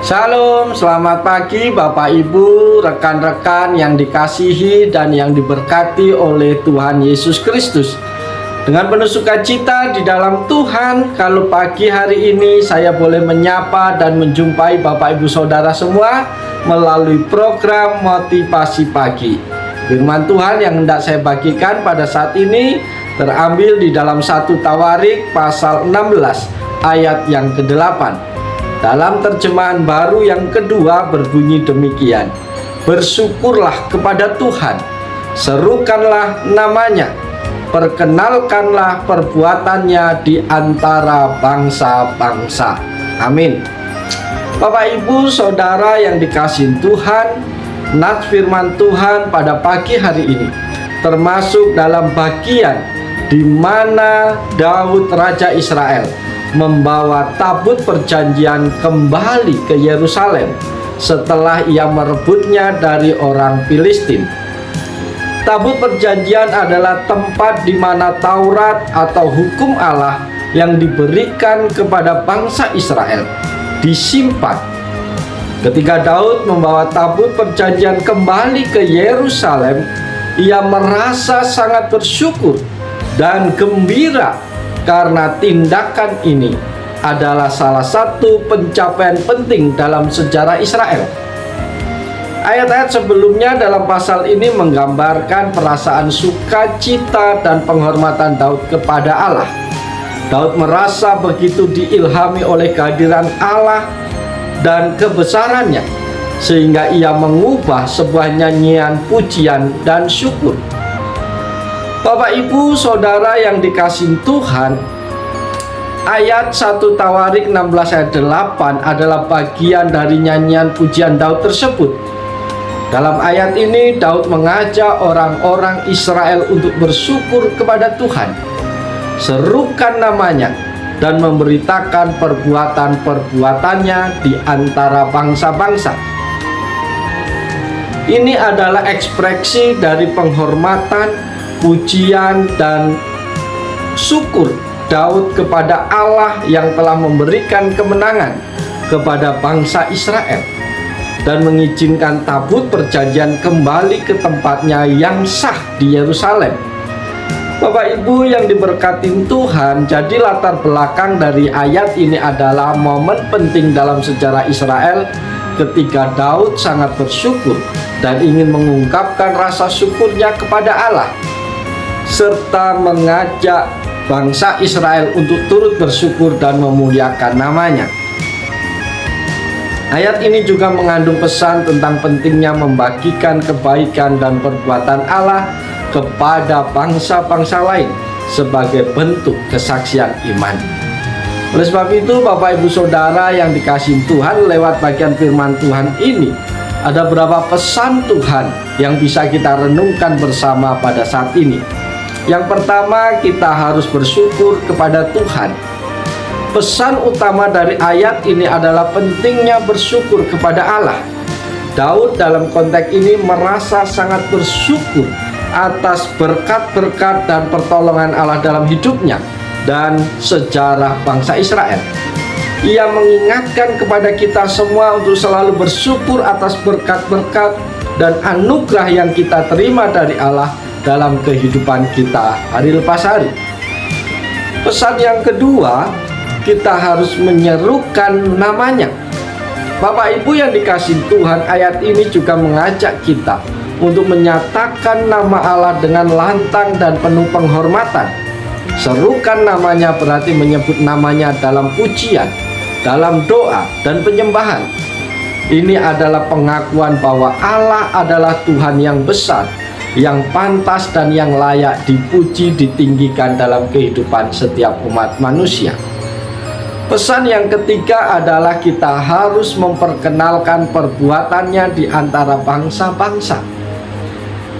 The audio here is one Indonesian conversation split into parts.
Shalom, selamat pagi Bapak Ibu, rekan-rekan yang dikasihi dan yang diberkati oleh Tuhan Yesus Kristus. Dengan penuh sukacita di dalam Tuhan, kalau pagi hari ini saya boleh menyapa dan menjumpai Bapak Ibu Saudara semua melalui program Motivasi Pagi. Firman Tuhan yang hendak saya bagikan pada saat ini terambil di dalam 1 Tawarik pasal 16 ayat yang ke-8. Dalam terjemahan baru yang kedua berbunyi demikian: bersyukurlah kepada Tuhan, serukanlah namanya, perkenalkanlah perbuatannya di antara bangsa-bangsa. Amin. Bapak Ibu Saudara yang dikasihi Tuhan, nats firman Tuhan pada pagi hari ini termasuk dalam bagian di mana Daud Raja Israel membawa tabut perjanjian kembali ke Yerusalem setelah ia merebutnya dari orang Filistin. Tabut perjanjian adalah tempat di mana Taurat atau hukum Allah yang diberikan kepada bangsa Israel disimpan. Ketika Daud membawa tabut perjanjian kembali ke Yerusalem, ia merasa sangat bersyukur dan gembira karena tindakan ini adalah salah satu pencapaian penting dalam sejarah Israel. Ayat-ayat sebelumnya dalam pasal ini menggambarkan perasaan sukacita dan penghormatan Daud kepada Allah. Daud merasa begitu diilhami oleh kehadiran Allah dan kebesarannya, sehingga ia mengubah sebuah nyanyian pujian dan syukur. Bapak Ibu Saudara yang dikasihi Tuhan, ayat 1 Tawarik 16 ayat 8 adalah bagian dari nyanyian pujian Daud tersebut. Dalam ayat ini Daud mengajak orang-orang Israel untuk bersyukur kepada Tuhan, serukan namanya, dan memberitakan perbuatan-perbuatannya di antara bangsa-bangsa. Ini adalah ekspresi dari penghormatan, pujian dan syukur Daud kepada Allah yang telah memberikan kemenangan kepada bangsa Israel dan mengizinkan tabut perjanjian kembali ke tempatnya yang sah di Yerusalem. Bapak Ibu yang diberkati Tuhan, jadi latar belakang dari ayat ini adalah momen penting dalam sejarah Israel ketika Daud sangat bersyukur dan ingin mengungkapkan rasa syukurnya kepada Allah, serta mengajak bangsa Israel untuk turut bersyukur dan memuliakan namanya. Ayat ini juga mengandung pesan tentang pentingnya membagikan kebaikan dan perbuatan Allah kepada bangsa-bangsa lain sebagai bentuk kesaksian iman. Oleh sebab itu, Bapak Ibu Saudara yang dikasihi Tuhan, lewat bagian firman Tuhan ini ada beberapa pesan Tuhan yang bisa kita renungkan bersama pada saat ini. Yang pertama, kita harus bersyukur kepada Tuhan. Pesan utama dari ayat ini adalah pentingnya bersyukur kepada Allah. Daud dalam konteks ini merasa sangat bersyukur atas berkat-berkat dan pertolongan Allah dalam hidupnya dan sejarah bangsa Israel. Ia mengingatkan kepada kita semua untuk selalu bersyukur atas berkat-berkat dan anugerah yang kita terima dari Allah dalam kehidupan kita hari lepas hari. Pesan yang kedua, kita harus menyerukan namanya. Bapak Ibu yang dikasihi Tuhan, ayat ini juga mengajak kita untuk menyatakan nama Allah dengan lantang dan penuh penghormatan. Serukan namanya berarti menyebut namanya dalam pujian, dalam doa dan penyembahan. Ini adalah pengakuan bahwa Allah adalah Tuhan yang besar, yang pantas dan yang layak dipuji, ditinggikan dalam kehidupan setiap umat manusia. Pesan yang ketiga adalah kita harus memperkenalkan perbuatannya di antara bangsa-bangsa.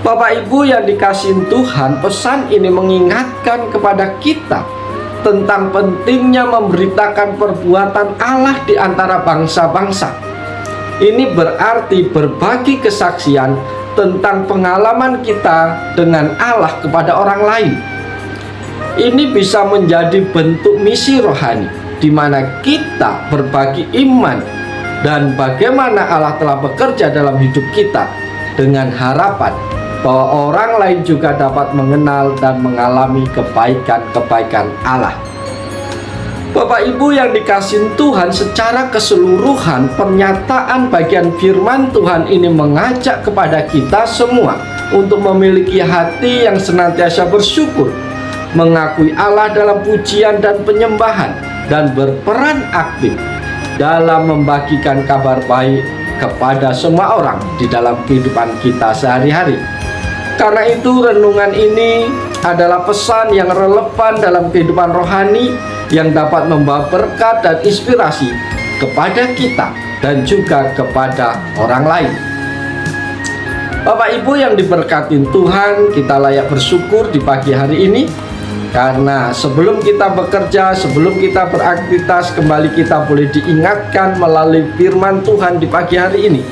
Bapak Ibu yang dikasihi Tuhan, pesan ini mengingatkan kepada kita tentang pentingnya memberitakan perbuatan Allah di antara bangsa-bangsa. Ini berarti berbagi kesaksian tentang pengalaman kita dengan Allah kepada orang lain. Ini bisa menjadi bentuk misi rohani di mana kita berbagi iman dan bagaimana Allah telah bekerja dalam hidup kita dengan harapan bahwa orang lain juga dapat mengenal dan mengalami kebaikan-kebaikan Allah. Bapak Ibu yang dikasihi Tuhan, secara keseluruhan pernyataan bagian firman Tuhan ini mengajak kepada kita semua untuk memiliki hati yang senantiasa bersyukur, mengakui Allah dalam pujian dan penyembahan, dan berperan aktif dalam membagikan kabar baik kepada semua orang di dalam kehidupan kita sehari-hari. Karena itu renungan ini adalah pesan yang relevan dalam kehidupan rohani yang dapat membawa berkat dan inspirasi kepada kita dan juga kepada orang lain. Bapak Ibu yang diberkati Tuhan, kita layak bersyukur di pagi hari ini, karena sebelum kita bekerja, sebelum kita beraktivitas, kembali kita boleh diingatkan melalui firman Tuhan di pagi hari ini.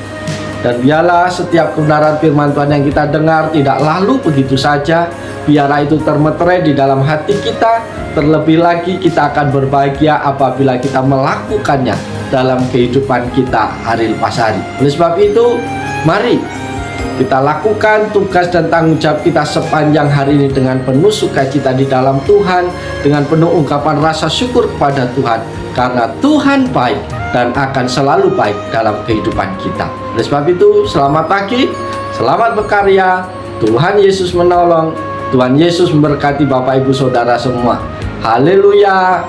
Dan biarlah setiap kebenaran firman Tuhan yang kita dengar tidak lalu begitu saja, biarlah itu termeterai di dalam hati kita. Terlebih lagi kita akan berbahagia apabila kita melakukannya dalam kehidupan kita hari lepas hari. Oleh sebab itu, mari kita lakukan tugas dan tanggung jawab kita sepanjang hari ini dengan penuh sukacita di dalam Tuhan, dengan penuh ungkapan rasa syukur kepada Tuhan, karena Tuhan baik dan akan selalu baik dalam kehidupan kita. Oleh sebab itu, selamat pagi, selamat berkarya, Tuhan Yesus menolong, Tuhan Yesus memberkati Bapak Ibu Saudara semua. Haleluya.